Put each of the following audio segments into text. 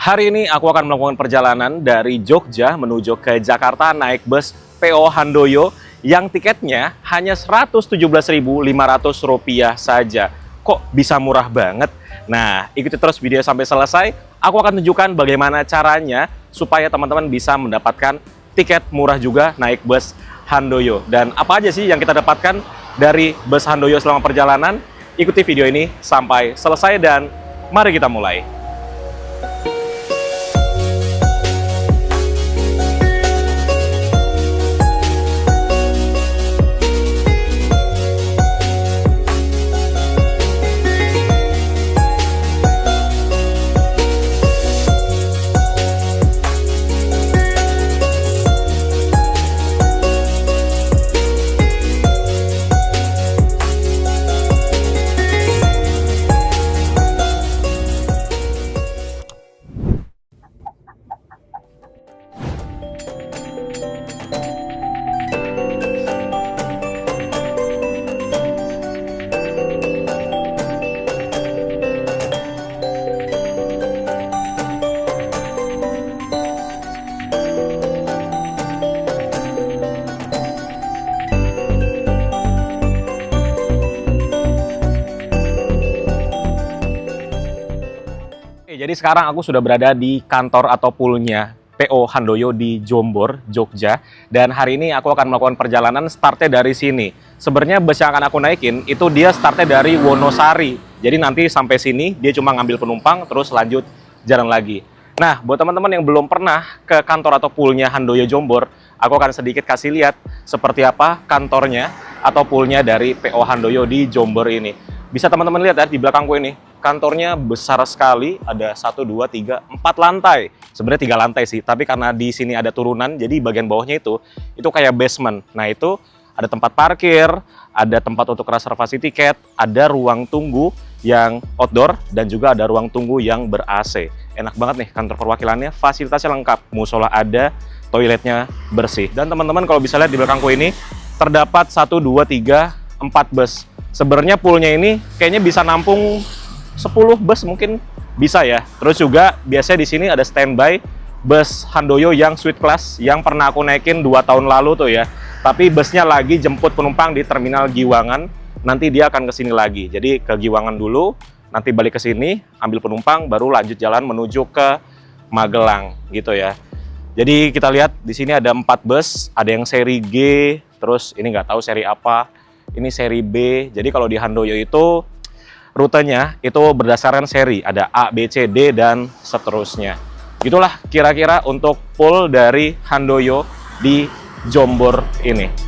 Hari ini aku akan melakukan perjalanan dari Jogja menuju ke Jakarta naik bus PO Handoyo yang tiketnya hanya Rp117.500 saja. Kok bisa murah banget? Nah, ikuti terus video sampai selesai. Aku akan tunjukkan bagaimana caranya supaya teman-teman bisa mendapatkan tiket murah juga naik bus Handoyo. Dan apa aja sih yang kita dapatkan dari bus Handoyo selama perjalanan? Ikuti video ini sampai selesai dan mari kita mulai. Jadi sekarang aku sudah berada di kantor atau poolnya PO Handoyo di Jombor, Jogja. Dan hari ini aku akan melakukan perjalanan startnya dari sini. Sebenarnya bus yang akan aku naikin itu dia startnya dari Wonosari. Jadi nanti sampai sini dia cuma ngambil penumpang terus lanjut jalan lagi. Nah, buat teman-teman yang belum pernah ke kantor atau poolnya Handoyo Jombor, aku akan sedikit kasih lihat seperti apa kantornya atau poolnya dari PO Handoyo di Jombor ini. Bisa teman-teman lihat ya di belakangku ini. Kantornya besar sekali, ada 1, 2, 3, 4 lantai. Sebenarnya 3 lantai sih, tapi karena di sini ada turunan, jadi bagian bawahnya itu kayak basement. Nah itu ada tempat parkir, ada tempat untuk reservasi tiket, ada ruang tunggu yang outdoor, dan juga ada ruang tunggu yang ber-AC. Enak banget nih kantor perwakilannya, fasilitasnya lengkap. Musola ada, toiletnya bersih. Dan teman-teman kalau bisa lihat di belakangku ini, terdapat 1, 2, 3, 4 bus. Sebenarnya poolnya ini kayaknya bisa nampung 10 bus mungkin bisa ya. Terus juga biasanya di sini ada standby bus Handoyo yang suite class yang pernah aku naikin 2 tahun lalu tuh ya. Tapi busnya lagi jemput penumpang di terminal Giwangan. Nanti dia akan ke sini lagi. Jadi ke Giwangan dulu, nanti balik ke sini, ambil penumpang, baru lanjut jalan menuju ke Magelang gitu ya. Jadi kita lihat di sini ada 4 bus, ada yang seri G, terus ini nggak tahu seri apa. Ini seri B. Jadi kalau di Handoyo itu rutenya itu berdasarkan seri, ada A, B, C, D, dan seterusnya. Itulah kira-kira untuk pool dari Handoyo di Jombor ini.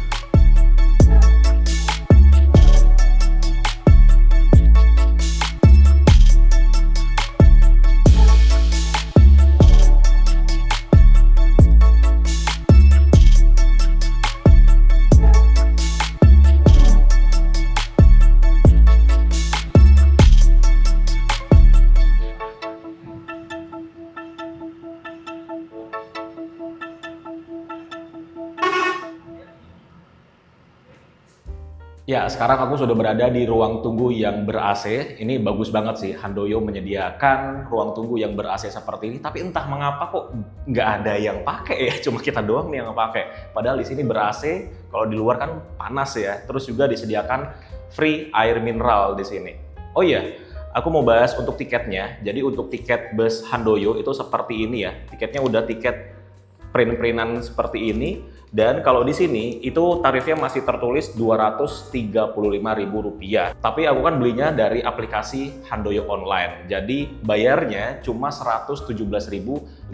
Ya, sekarang aku sudah berada di ruang tunggu yang ber-AC. Ini bagus banget sih, Handoyo menyediakan ruang tunggu yang ber-AC seperti ini. Tapi entah mengapa kok nggak ada yang pakai ya, cuma kita doang nih yang pakai. Padahal di sini ber-AC, kalau di luar kan panas ya. Terus juga disediakan free air mineral di sini. Oh iya, aku mau bahas untuk tiketnya. Jadi untuk tiket bus Handoyo itu seperti ini ya. Tiketnya udah tiket print-printan seperti ini. Dan kalau di sini itu tarifnya masih tertulis Rp235.000. Tapi aku kan belinya dari aplikasi Handoyo online. Jadi bayarnya cuma Rp117.500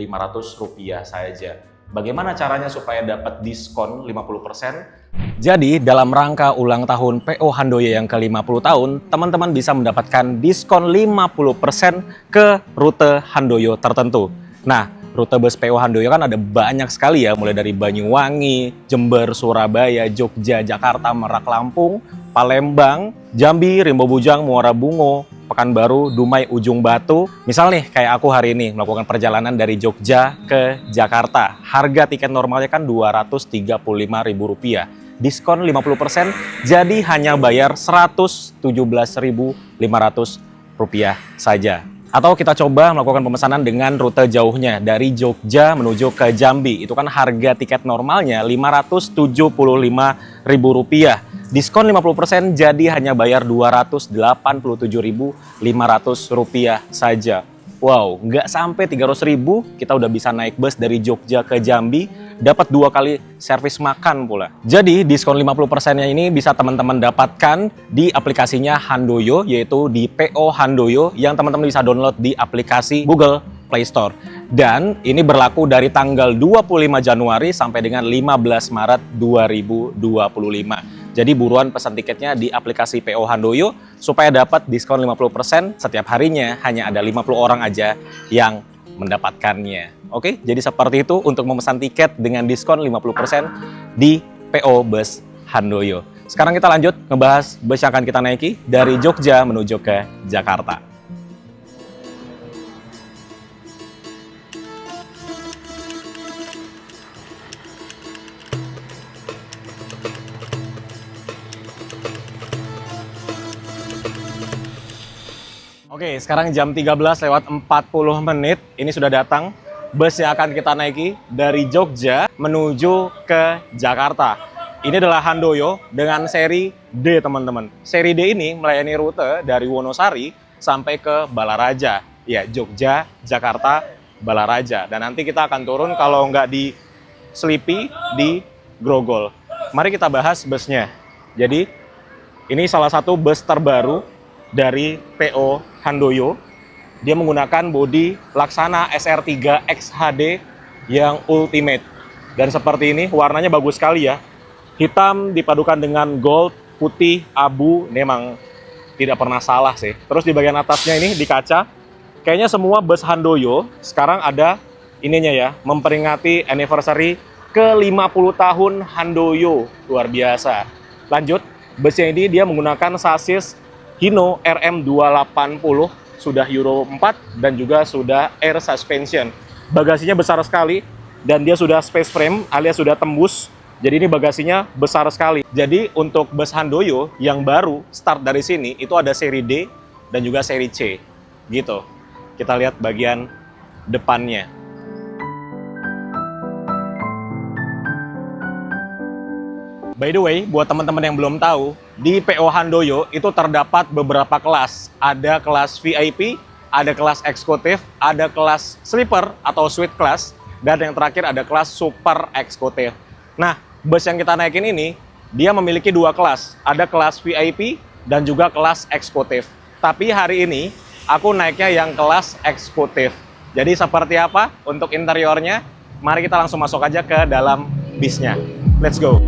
saja. Bagaimana caranya supaya dapat diskon 50%? Jadi dalam rangka ulang tahun PO Handoyo yang ke-50 tahun, teman-teman bisa mendapatkan diskon 50% ke rute Handoyo tertentu. Nah, rute bus PO Handoyo kan ada banyak sekali ya, mulai dari Banyuwangi, Jember, Surabaya, Jogja, Jakarta, Merak, Lampung, Palembang, Jambi, Rimbo Bujang, Muara Bungo, Pekanbaru, Dumai, Ujung Batu. Misal nih kayak aku hari ini melakukan perjalanan dari Jogja ke Jakarta. Harga tiket normalnya kan Rp235.000. Diskon 50% jadi hanya bayar Rp117.500 saja. Atau kita coba melakukan pemesanan dengan rute jauhnya dari Jogja menuju ke Jambi. Itu kan harga tiket normalnya Rp575.000. Diskon 50% jadi hanya bayar Rp287.500 saja. Wow, nggak sampai 300.000 kita udah bisa naik bus dari Jogja ke Jambi, dapat 2 kali servis makan pula. Jadi diskon 50%-nya ini bisa teman-teman dapatkan di aplikasinya Handoyo, yaitu di PO Handoyo yang teman-teman bisa download di aplikasi Google Play Store. Dan ini berlaku dari tanggal 25 Januari sampai dengan 15 Maret 2025. Jadi buruan pesan tiketnya di aplikasi PO Handoyo supaya dapat diskon 50% setiap harinya, hanya ada 50 orang aja yang mendapatkannya. Oke, jadi seperti itu untuk memesan tiket dengan diskon 50% di PO Bus Handoyo. Sekarang kita lanjut ngebahas bus yang akan kita naiki dari Jogja menuju ke Jakarta. Oke, sekarang jam 13:40 menit. Ini sudah datang bus yang akan kita naiki dari Jogja menuju ke Jakarta. Ini adalah Handoyo dengan seri D, teman-teman. Seri D ini melayani rute dari Wonosari sampai ke Balaraja. Ya, Jogja, Jakarta, Balaraja. Dan nanti kita akan turun kalau nggak di Slipi, di Grogol. Mari kita bahas busnya. Jadi, ini salah satu bus terbaru dari PO Handoyo. Dia menggunakan bodi Laksana SR3 XHD yang ultimate. Dan seperti ini, warnanya bagus sekali ya. Hitam dipadukan dengan gold, putih, abu, memang tidak pernah salah sih. Terus di bagian atasnya ini, di kaca, kayaknya semua bus Handoyo sekarang ada ininya ya, memperingati anniversary ke-50 tahun Handoyo. Luar biasa. Lanjut, busnya ini dia menggunakan sasis Hino RM280, sudah Euro 4 dan juga sudah air suspension. Bagasinya besar sekali dan dia sudah space frame alias sudah tembus. Jadi ini bagasinya besar sekali. Jadi untuk bus Handoyo yang baru start dari sini itu ada seri D dan juga seri C. Gitu. Kita lihat bagian depannya. By the way, buat teman-teman yang belum tahu, di PO Handoyo itu terdapat beberapa kelas. Ada kelas VIP, ada kelas eksekutif, ada kelas sleeper atau suite class, dan yang terakhir ada kelas super eksekutif. Nah, bus yang kita naikin ini, dia memiliki 2 kelas. Ada kelas VIP dan juga kelas eksekutif. Tapi hari ini, aku naiknya yang kelas eksekutif. Jadi seperti apa untuk interiornya? Mari kita langsung masuk aja ke dalam bisnya. Let's go!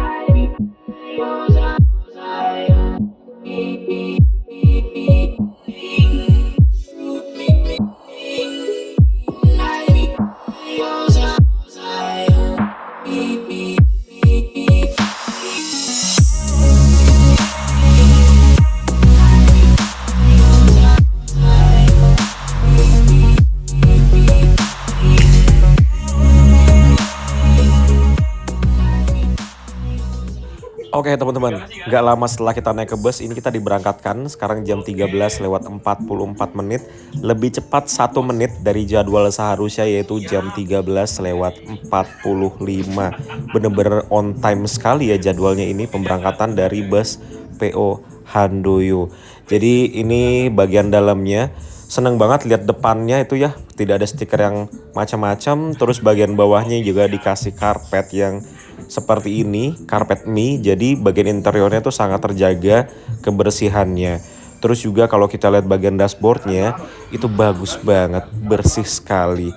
Oke teman-teman, nggak lama setelah kita naik ke bus, ini kita diberangkatkan. Sekarang jam 13:44 menit. Lebih cepat 1 menit dari jadwal seharusnya, yaitu jam 13:45. Bener-bener on time sekali ya jadwalnya ini, pemberangkatan dari bus PO Handoyo. Jadi ini bagian dalamnya. Seneng banget lihat depannya itu ya, tidak ada stiker yang macam-macam. Terus bagian bawahnya juga dikasih karpet yang seperti ini, karpet mie. Jadi bagian interiornya tuh sangat terjaga kebersihannya. Terus juga kalau kita lihat bagian dashboardnya itu bagus banget, bersih sekali.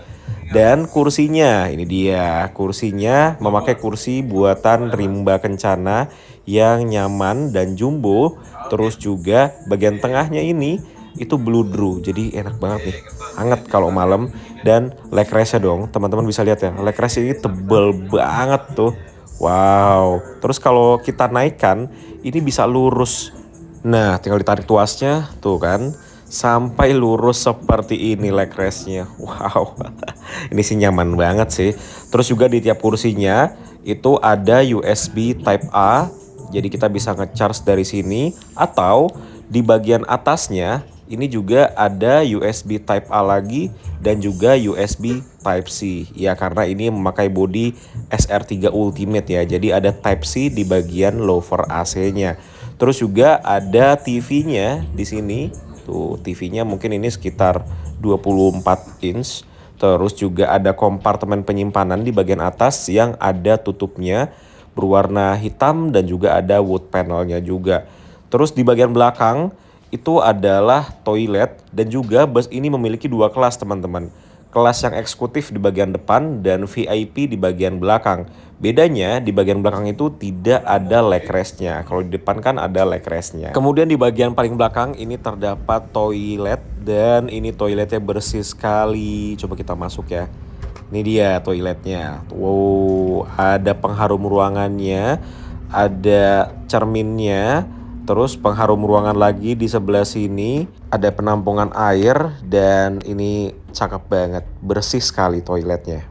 Dan kursinya, ini dia kursinya, memakai kursi buatan Rimba Kencana yang nyaman dan jumbo. Terus juga bagian tengahnya ini itu bludru, jadi enak banget nih, hangat kalau malam. Dan leg rest-nya dong, teman-teman bisa lihat ya, leg rest ini tebel banget tuh. Wow, terus kalau kita naikkan ini bisa lurus. Nah, tinggal ditarik tuasnya tuh kan, sampai lurus seperti ini leg rest-nya. Wow, ini sih nyaman banget sih. Terus juga di tiap kursinya itu ada USB Type A, jadi kita bisa nge-charge dari sini atau Di bagian atasnya ini juga ada USB Type A lagi dan juga USB Type C. Ya karena ini memakai bodi SR3 Ultimate ya. Jadi ada Type C di bagian lower AC-nya. Terus juga ada TV-nya di sini. Tuh TV-nya mungkin ini sekitar 24 inch. Terus juga ada kompartemen penyimpanan di bagian atas yang ada tutupnya berwarna hitam dan juga ada wood panelnya juga. Terus di bagian belakang itu adalah toilet dan juga bus ini memiliki dua kelas teman-teman. Kelas yang eksekutif di bagian depan dan VIP di bagian belakang. Bedanya di bagian belakang itu tidak ada leg restnya. Kalau di depan kan ada leg restnya. Kemudian di bagian paling belakang ini terdapat toilet dan ini toiletnya bersih sekali. Coba kita masuk ya. Ini dia toiletnya. Wow, ada pengharum ruangannya, ada cerminnya. Terus pengharum ruangan lagi di sebelah sini, ada penampungan air dan ini cakep banget, bersih sekali toiletnya.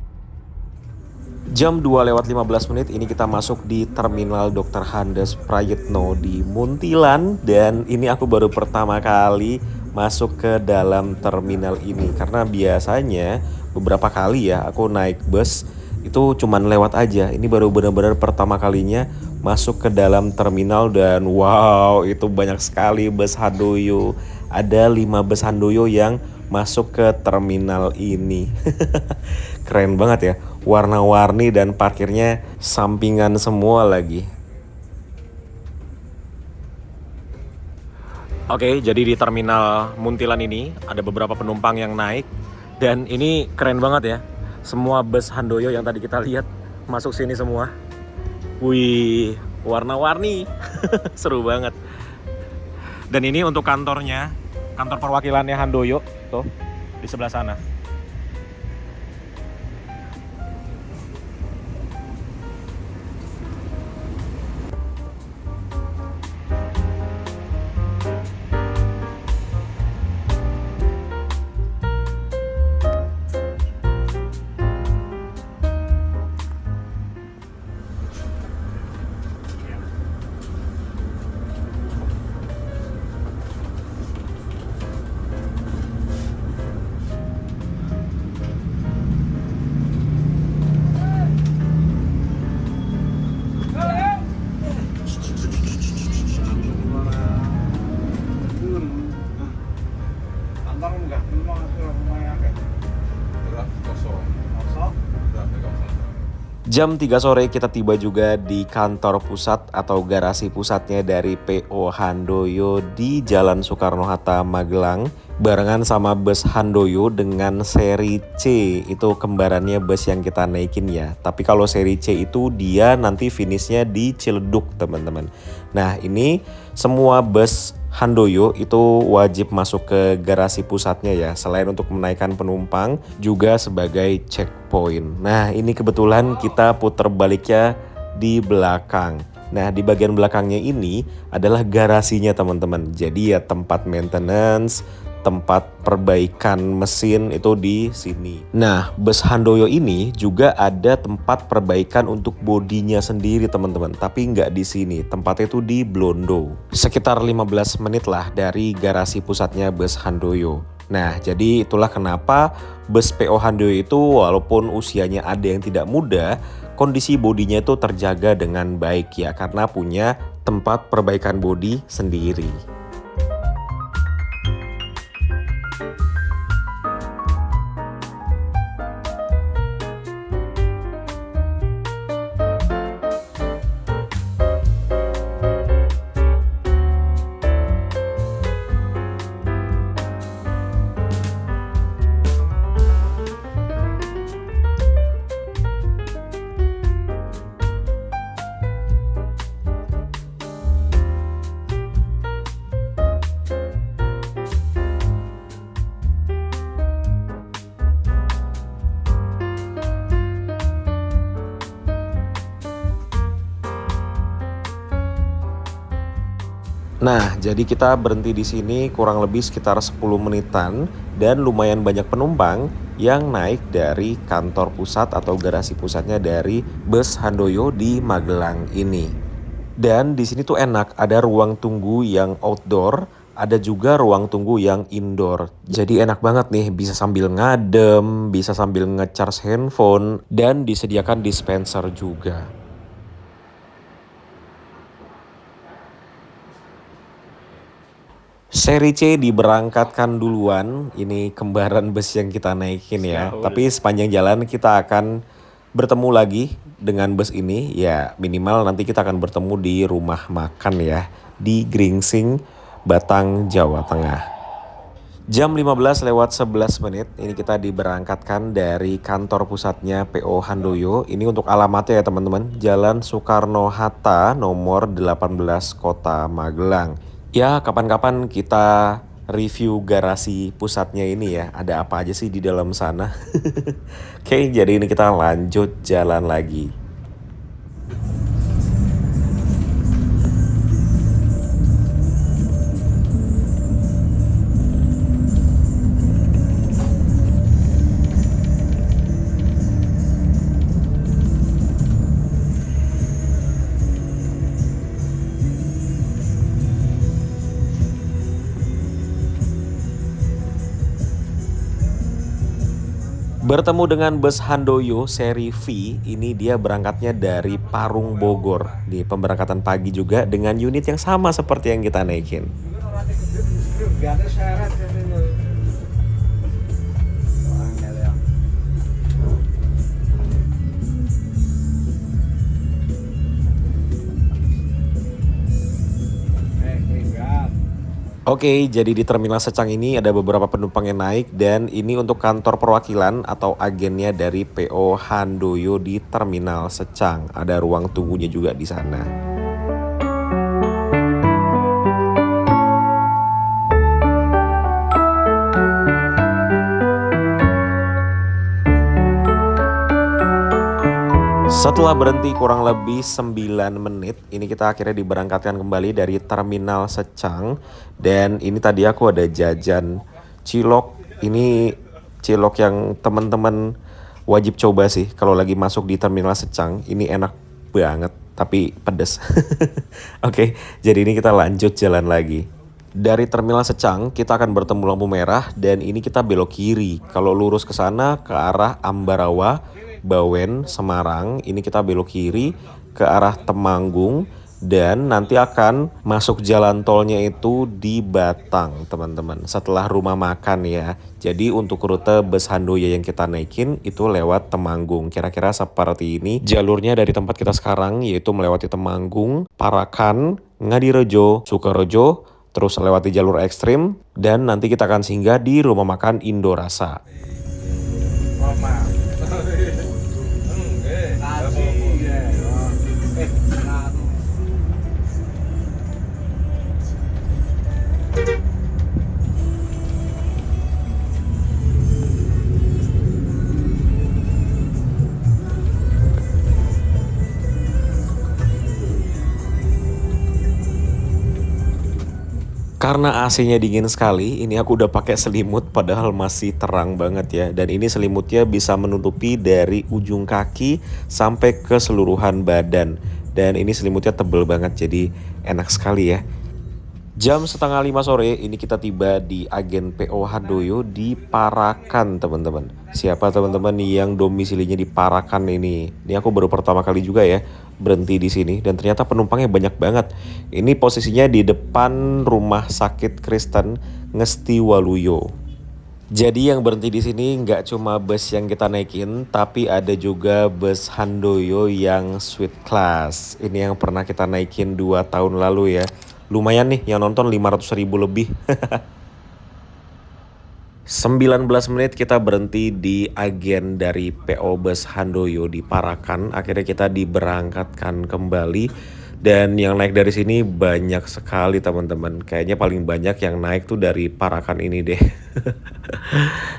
Jam 2:15 ini kita masuk di Terminal Dr. Handes Prayitno di Muntilan dan ini aku baru pertama kali masuk ke dalam terminal ini karena biasanya beberapa kali ya aku naik bus itu cuman lewat aja. Ini baru benar-benar pertama kalinya masuk ke dalam terminal dan wow itu banyak sekali bus Handoyo. Ada 5 bus Handoyo yang masuk ke terminal ini. Keren banget ya, warna-warni dan parkirnya sampingan semua lagi. Oke, jadi di terminal Muntilan ini ada beberapa penumpang yang naik dan ini keren banget ya. Semua bus Handoyo yang tadi kita lihat masuk sini semua. Wih, warna-warni. Seru banget. Dan ini untuk kantornya, kantor perwakilannya Handoyo tuh di sebelah sana. Jam 3 sore kita tiba juga di kantor pusat atau garasi pusatnya dari PO Handoyo di Jalan Soekarno-Hatta, Magelang. Barengan sama bus Handoyo dengan seri C, itu kembarannya bus yang kita naikin ya. Tapi kalau seri C itu dia nanti finishnya di Ciledug teman-teman. Nah ini semua bus Handoyo itu wajib masuk ke garasi pusatnya ya. Selain untuk menaikkan penumpang juga sebagai checkpoint. Nah ini kebetulan kita putar baliknya di belakang. Nah di bagian belakangnya ini adalah garasinya teman-teman. Jadi ya tempat maintenance, tempat perbaikan mesin itu di sini. Nah, bus Handoyo ini juga ada tempat perbaikan untuk bodinya sendiri teman-teman, tapi nggak di sini. Tempatnya itu di Blondo. Sekitar 15 menit lah dari garasi pusatnya bus Handoyo. Nah, jadi itulah kenapa bus PO Handoyo itu walaupun usianya ada yang tidak muda, kondisi bodinya itu terjaga dengan baik ya karena punya tempat perbaikan bodi sendiri. Nah, jadi kita berhenti di sini kurang lebih sekitar 10 menitan dan lumayan banyak penumpang yang naik dari kantor pusat atau garasi pusatnya dari bus Handoyo di Magelang ini. Dan di sini tuh enak, ada ruang tunggu yang outdoor, Ada juga ruang tunggu yang indoor. Jadi enak banget nih, bisa sambil ngadem, bisa sambil nge-charge handphone, dan disediakan dispenser juga. Seri C diberangkatkan duluan, ini kembaran bus yang kita naikin ya. Tapi sepanjang jalan kita akan bertemu lagi dengan bus ini, ya minimal nanti kita akan bertemu di rumah makan ya, di Gringsing, Batang, Jawa Tengah. Jam 15 lewat 11 menit, ini kita diberangkatkan dari kantor pusatnya PO Handoyo. Ini untuk alamatnya ya teman-teman, Jalan Soekarno-Hatta nomor 18 Kota Magelang. Ya, kapan-kapan kita review garasi pusatnya ini ya. Ada apa aja sih di dalam sana? Oke, jadi ini kita lanjut jalan lagi. Bertemu dengan bus Handoyo seri V, ini dia berangkatnya dari Parung Bogor. Di pemberangkatan pagi juga dengan unit yang sama seperti yang kita naikin. Oke, jadi di Terminal Secang ini ada beberapa penumpang yang naik dan ini untuk kantor perwakilan atau agennya dari PO Handoyo di Terminal Secang. Ada ruang tunggunya juga di sana. Setelah berhenti kurang lebih 9 menit, ini kita akhirnya diberangkatkan kembali dari Terminal Secang. Dan ini tadi aku ada jajan cilok. Ini cilok yang teman-teman wajib coba sih kalau lagi masuk di Terminal Secang. Ini enak banget, tapi pedes. Oke, jadi ini kita lanjut jalan lagi. Dari Terminal Secang, kita akan bertemu lampu merah dan ini kita belok kiri. Kalau lurus ke sana ke arah Ambarawa, Bawen, Semarang, ini kita belok kiri ke arah Temanggung dan nanti akan masuk jalan tolnya itu di Batang, teman-teman. Setelah rumah makan ya. Jadi untuk rute bus Handoyo yang kita naikin itu lewat Temanggung. Kira-kira seperti ini jalurnya dari tempat kita sekarang, yaitu melewati Temanggung, Parakan, Ngadirejo, Sukarejo, terus lewati jalur ekstrim dan nanti kita akan singgah di rumah makan Indorasa. Karena AC-nya dingin sekali, ini aku udah pakai selimut padahal masih terang banget ya. Dan ini selimutnya bisa menutupi dari ujung kaki sampai ke seluruhan badan. Dan ini selimutnya tebel banget, jadi enak sekali ya. Jam setengah 5 sore, ini kita tiba di agen PO Handoyo di Parakan, teman-teman. Siapa teman-teman yang domisilinya di Parakan ini? Ini aku baru pertama kali juga ya berhenti di sini dan ternyata penumpangnya banyak banget. Ini posisinya di depan Rumah Sakit Kristen Ngesti Waluyo. Jadi yang berhenti di sini nggak cuma bus yang kita naikin, tapi ada juga bus Handoyo yang Suite Class. Ini yang pernah kita naikin 2 tahun lalu ya. Lumayan nih yang nonton 500.000 lebih. 19 menit kita berhenti di agen dari PO Bus Handoyo di Parakan. Akhirnya kita diberangkatkan kembali. Dan yang naik dari sini banyak sekali teman-teman. Kayaknya paling banyak yang naik tuh dari Parakan ini deh.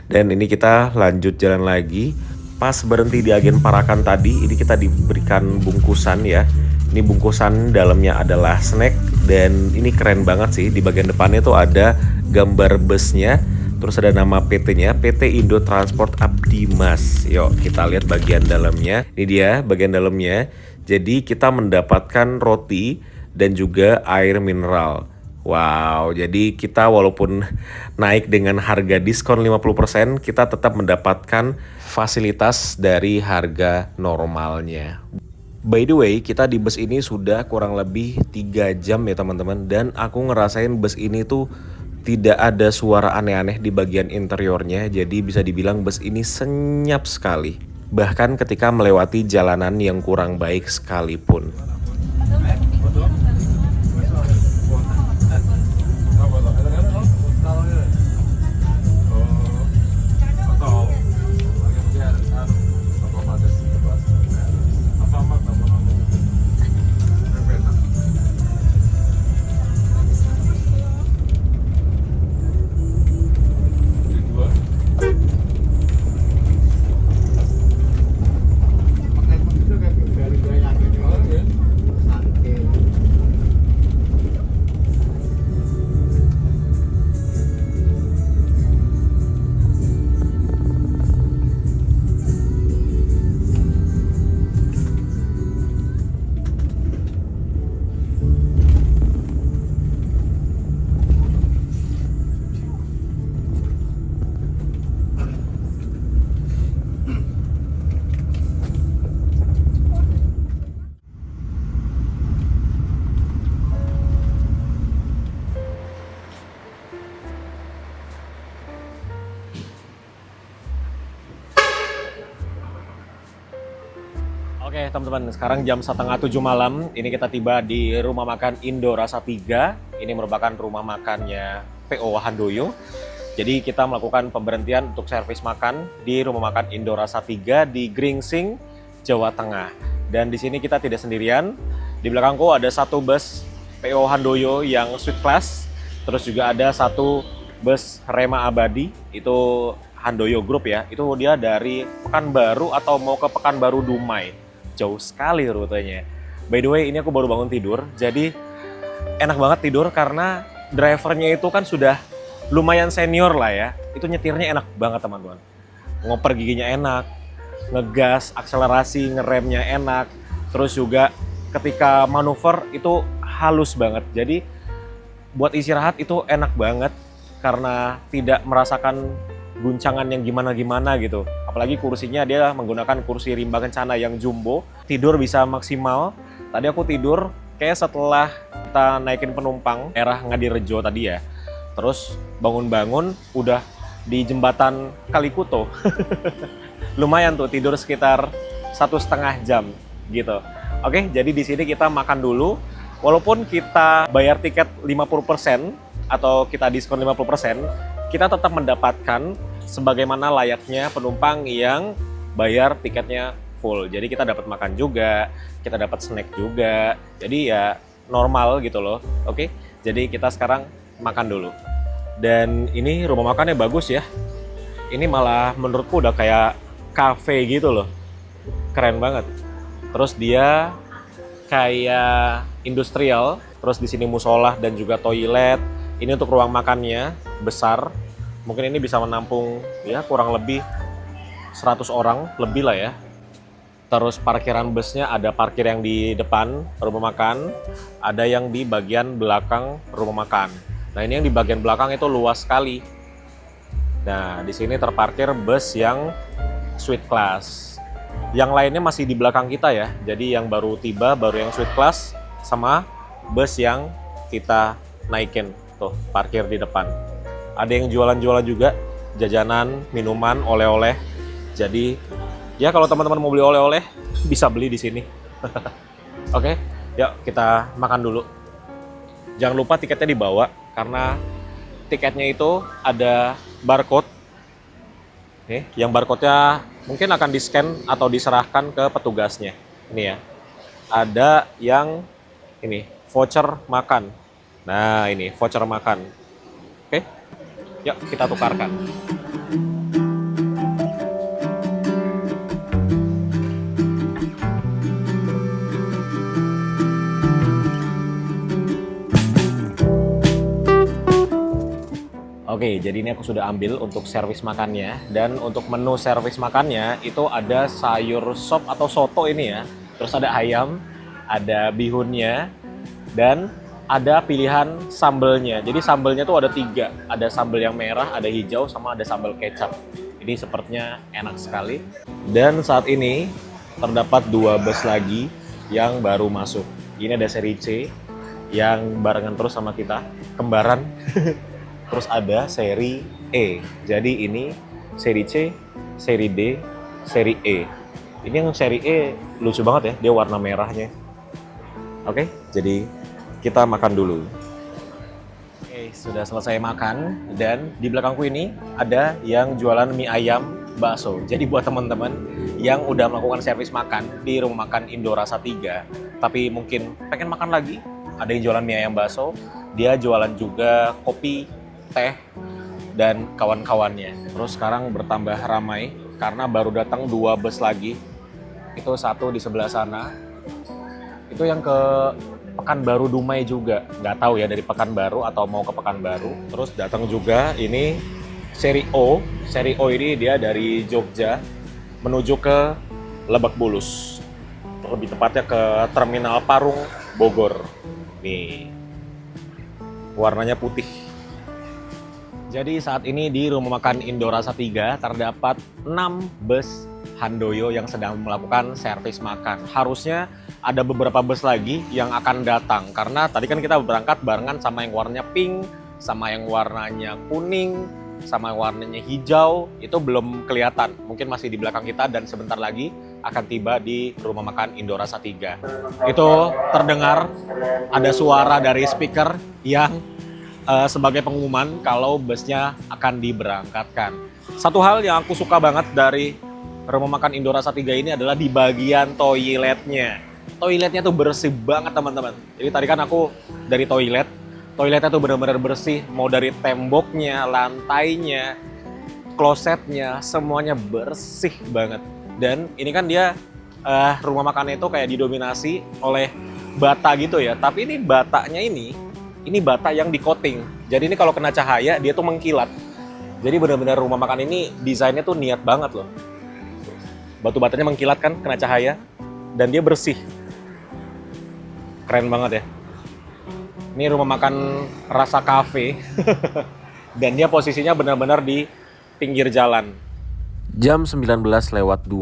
Dan ini kita lanjut jalan lagi. Pas berhenti di agen Parakan tadi, ini kita diberikan bungkusan ya. Ini bungkusan dalamnya adalah snack dan ini keren banget sih. Di bagian depannya tuh ada gambar busnya, terus ada nama PT-nya, PT Indo Transport Abdimas. Yuk kita lihat bagian dalamnya. Ini dia bagian dalamnya. Jadi kita mendapatkan roti dan juga air mineral. Wow, jadi kita walaupun naik dengan harga diskon 50%, kita tetap mendapatkan fasilitas dari harga normalnya. By the way, kita di bus ini sudah kurang lebih 3 jam ya teman-teman. Dan aku ngerasain bus ini tuh tidak ada suara aneh-aneh di bagian interiornya. Jadi bisa dibilang bus ini senyap sekali. Bahkan ketika melewati jalanan yang kurang baik sekalipun. Oke teman-teman, sekarang jam setengah 7 malam, ini kita tiba di rumah makan Indo Rasa 3. Ini merupakan rumah makannya PO Handoyo. Jadi kita melakukan pemberhentian untuk servis makan di rumah makan Indo Rasa 3 di Gringsing, Jawa Tengah. Dan di sini kita tidak sendirian. Di belakangku ada satu bus PO Handoyo yang suite class. Terus juga ada satu bus Rema Abadi, itu Handoyo Group ya. Itu dia dari Pekanbaru atau mau ke Pekanbaru Dumai. Jauh sekali rutenya. By the way, ini aku baru bangun tidur, jadi enak banget tidur karena drivernya itu kan sudah lumayan senior lah ya. Itu nyetirnya enak banget teman-teman. Ngoper giginya enak, ngegas, akselerasi, ngeremnya enak. Terus juga ketika manuver itu halus banget. Jadi buat istirahat itu enak banget karena tidak merasakan guncangan yang gimana-gimana gitu. Apalagi kursinya dia menggunakan kursi rimba kencana yang jumbo. Tidur bisa maksimal. Tadi aku tidur kayak setelah kita naikin penumpang daerah Ngadirejo tadi ya. Terus bangun-bangun udah di jembatan Kalikuto. Lumayan tuh tidur sekitar 1,5 jam gitu. Oke, jadi di sini kita makan dulu. Walaupun kita bayar tiket 50% atau kita diskon 50%, kita tetap mendapatkan sebagaimana layaknya penumpang yang bayar tiketnya full. Jadi kita dapat makan juga, kita dapat snack juga. Jadi ya normal gitu loh. Oke, jadi kita sekarang makan dulu. Dan ini rumah makannya bagus ya. Ini malah menurutku udah kayak cafe gitu loh. Keren banget. Terus dia kayak industrial. Terus di sini musola dan juga toilet. Ini untuk ruang makannya besar. Mungkin ini bisa menampung ya kurang lebih 100 orang lebih lah ya. Terus parkiran busnya ada parkir yang di depan rumah makan, ada yang di bagian belakang rumah makan. Nah ini yang di bagian belakang itu luas sekali. Nah di sini terparkir bus yang suite class. Yang lainnya masih di belakang kita ya. Jadi yang baru tiba baru yang suite class sama bus yang kita naikin tuh parkir di depan. Ada yang jualan-jualan juga, jajanan, minuman, oleh-oleh. Jadi, ya kalau teman-teman mau beli oleh-oleh, bisa beli di sini. Oke, yuk kita makan dulu. Jangan lupa tiketnya dibawa, karena tiketnya itu ada barcode. Nih, yang barcode-nya mungkin akan di-scan atau diserahkan ke petugasnya. Ini ya, ada yang ini, voucher makan. Nah, ini voucher makan. Oke. Yuk kita tukarkan. Oke, jadi ini aku sudah ambil untuk servis makannya. Dan untuk menu servis makannya itu ada sayur sop atau soto ini ya. Terus ada ayam, ada bihunnya, dan ada pilihan sambelnya. Jadi sambelnya tuh ada 3. Ada sambel yang merah, ada hijau, sama ada sambal kecap. Ini sepertinya enak sekali. Dan saat ini terdapat 2 bus lagi yang baru masuk. Ini ada seri C yang barengan terus sama kita, kembaran. Terus ada seri E. Jadi ini seri C, seri D, seri E. Ini yang seri E lucu banget ya, dia warna merahnya. Oke, jadi kita makan dulu. Oke, sudah selesai makan dan di belakangku ini ada yang jualan mie ayam bakso. Jadi buat teman-teman yang udah melakukan servis makan di rumah makan Indo Rasa 3, tapi mungkin pengen makan lagi, ada yang jualan mie ayam bakso, dia jualan juga kopi, teh, dan kawan-kawannya. Terus sekarang bertambah ramai karena baru datang 2 bus lagi. Itu satu di sebelah sana. Itu yang ke Pekanbaru Dumai juga. Nggak tahu ya dari Pekanbaru atau mau ke Pekanbaru. Terus datang juga ini seri O. Seri O ini dia dari Jogja menuju ke Lebak Bulus. Lebih tepatnya ke Terminal Parung, Bogor. Nih, warnanya putih. Jadi saat ini di rumah makan Indo Rasa 3 terdapat 6 bus Handoyo yang sedang melakukan servis makan. Harusnya ada beberapa bus lagi yang akan datang karena tadi kan kita berangkat barengan sama yang warnanya pink, sama yang warnanya kuning, sama yang warnanya hijau. Itu belum kelihatan, mungkin masih di belakang kita dan sebentar lagi akan tiba di rumah makan Indo Rasa 3. Itu terdengar ada suara dari speaker yang sebagai pengumuman kalau busnya akan diberangkatkan. Satu hal yang aku suka banget dari rumah makan Indo Rasa 3 ini adalah di bagian toiletnya. Toiletnya tuh bersih banget teman-teman. Jadi tadi kan aku dari toiletnya tuh benar-benar bersih. Mau dari temboknya, lantainya, klosetnya, semuanya bersih banget. Dan ini kan dia rumah makannya itu kayak didominasi oleh bata gitu ya. Tapi ini batanya ini bata yang di coating. Jadi ini kalau kena cahaya dia tuh mengkilat. Jadi benar-benar rumah makan ini desainnya tuh niat banget loh. Batu batanya mengkilat kan kena cahaya dan dia bersih. Keren banget ya. Ini rumah makan rasa kafe dan dia posisinya benar-benar di pinggir jalan. Jam 19:23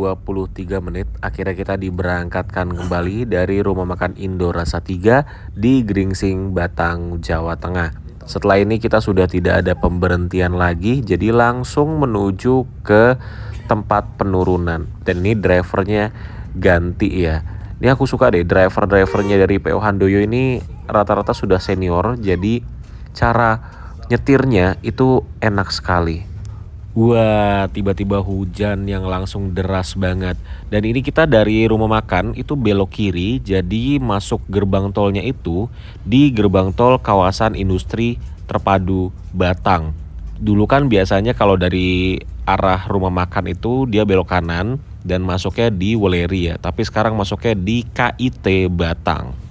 akhirnya kita diberangkatkan kembali dari rumah makan Indo Rasa 3 di Gringsing, Batang, Jawa Tengah. Setelah ini kita sudah tidak ada pemberhentian lagi, jadi langsung menuju ke tempat penurunan. Dan ini drivernya ganti ya. Ini aku suka deh, drivernya dari PO Handoyo ini rata-rata sudah senior, jadi cara nyetirnya itu enak sekali. Wah, tiba-tiba hujan yang langsung deras banget. Dan ini kita dari rumah makan itu belok kiri, jadi masuk gerbang tolnya itu di gerbang tol kawasan industri terpadu Batang. Dulu kan biasanya kalau dari arah rumah makan itu dia belok kanan dan masuknya di Weleri ya. Tapi sekarang masuknya di KIT Batang.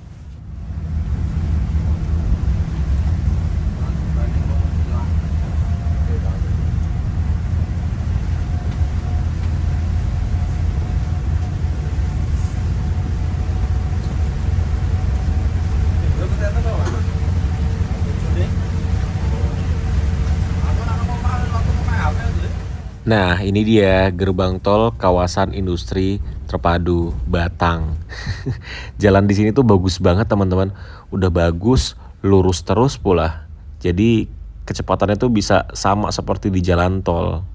Nah, ini dia gerbang tol kawasan industri terpadu Batang. Jalan di sini tuh bagus banget teman-teman. Udah bagus, lurus terus pula. Jadi kecepatannya tuh bisa sama seperti di jalan tol.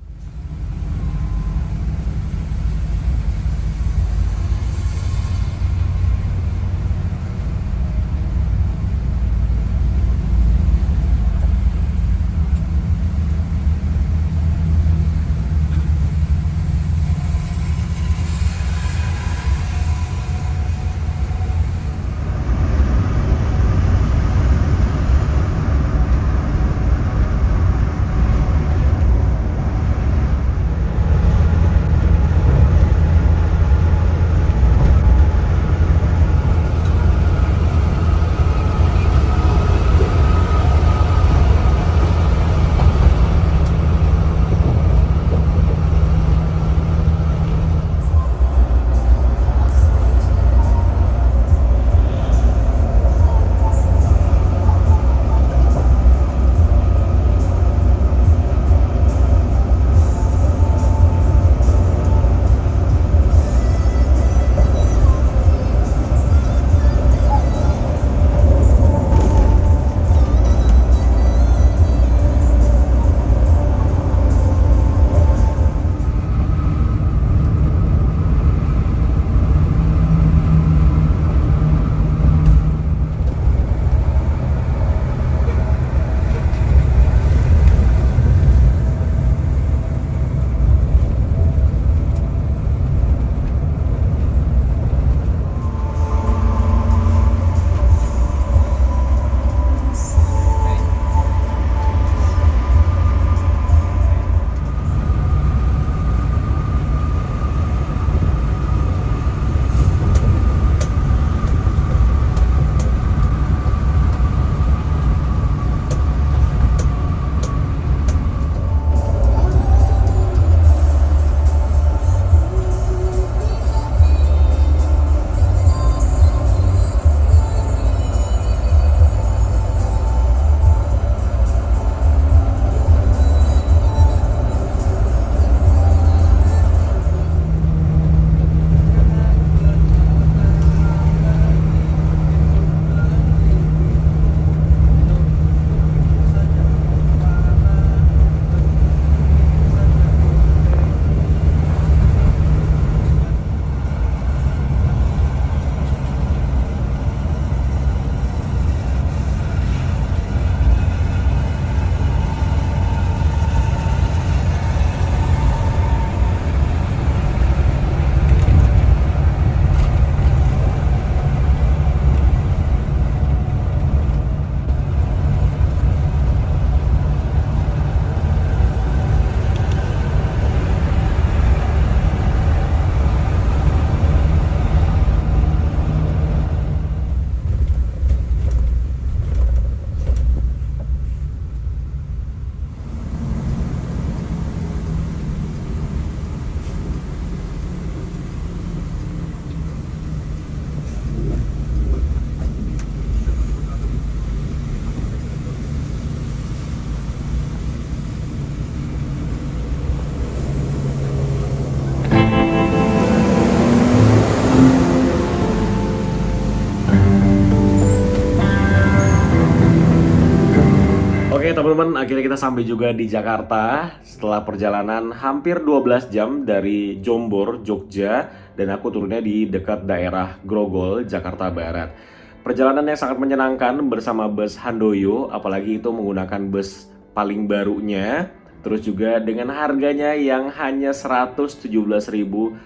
teman-teman, akhirnya kita sampai juga di Jakarta setelah perjalanan hampir 12 jam dari Jombor, Jogja, dan aku turunnya di dekat daerah Grogol, Jakarta Barat. Perjalanan yang sangat menyenangkan bersama bus Handoyo, apalagi itu menggunakan bus paling barunya, terus juga dengan harganya yang hanya 117.500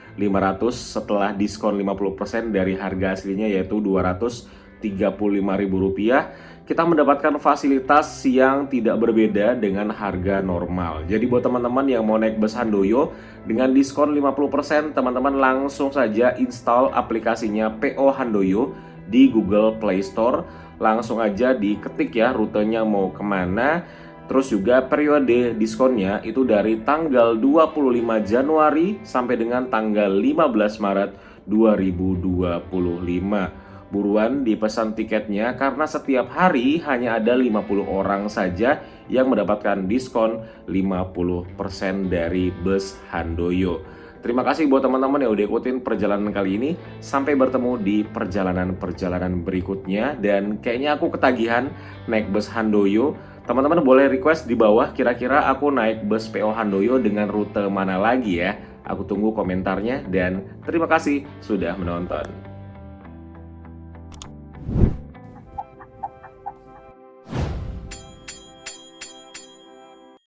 setelah diskon 50% dari harga aslinya yaitu Rp235.000. Kita mendapatkan fasilitas yang tidak berbeda dengan harga normal. Jadi buat teman-teman yang mau naik bus Handoyo dengan diskon 50%, teman-teman langsung saja install aplikasinya PO Handoyo di Google Play Store. Langsung aja diketik ya rutenya mau kemana. Terus juga periode diskonnya itu dari tanggal 25 Januari sampai dengan tanggal 15 Maret 2025. Buruan dipesan tiketnya karena setiap hari hanya ada 50 orang saja yang mendapatkan diskon 50% dari bus Handoyo. Terima kasih buat teman-teman yang udah ikutin perjalanan kali ini. Sampai bertemu di perjalanan-perjalanan berikutnya. Dan kayaknya aku ketagihan naik bus Handoyo. Teman-teman boleh request di bawah kira-kira aku naik bus PO Handoyo dengan rute mana lagi ya. Aku tunggu komentarnya dan terima kasih sudah menonton.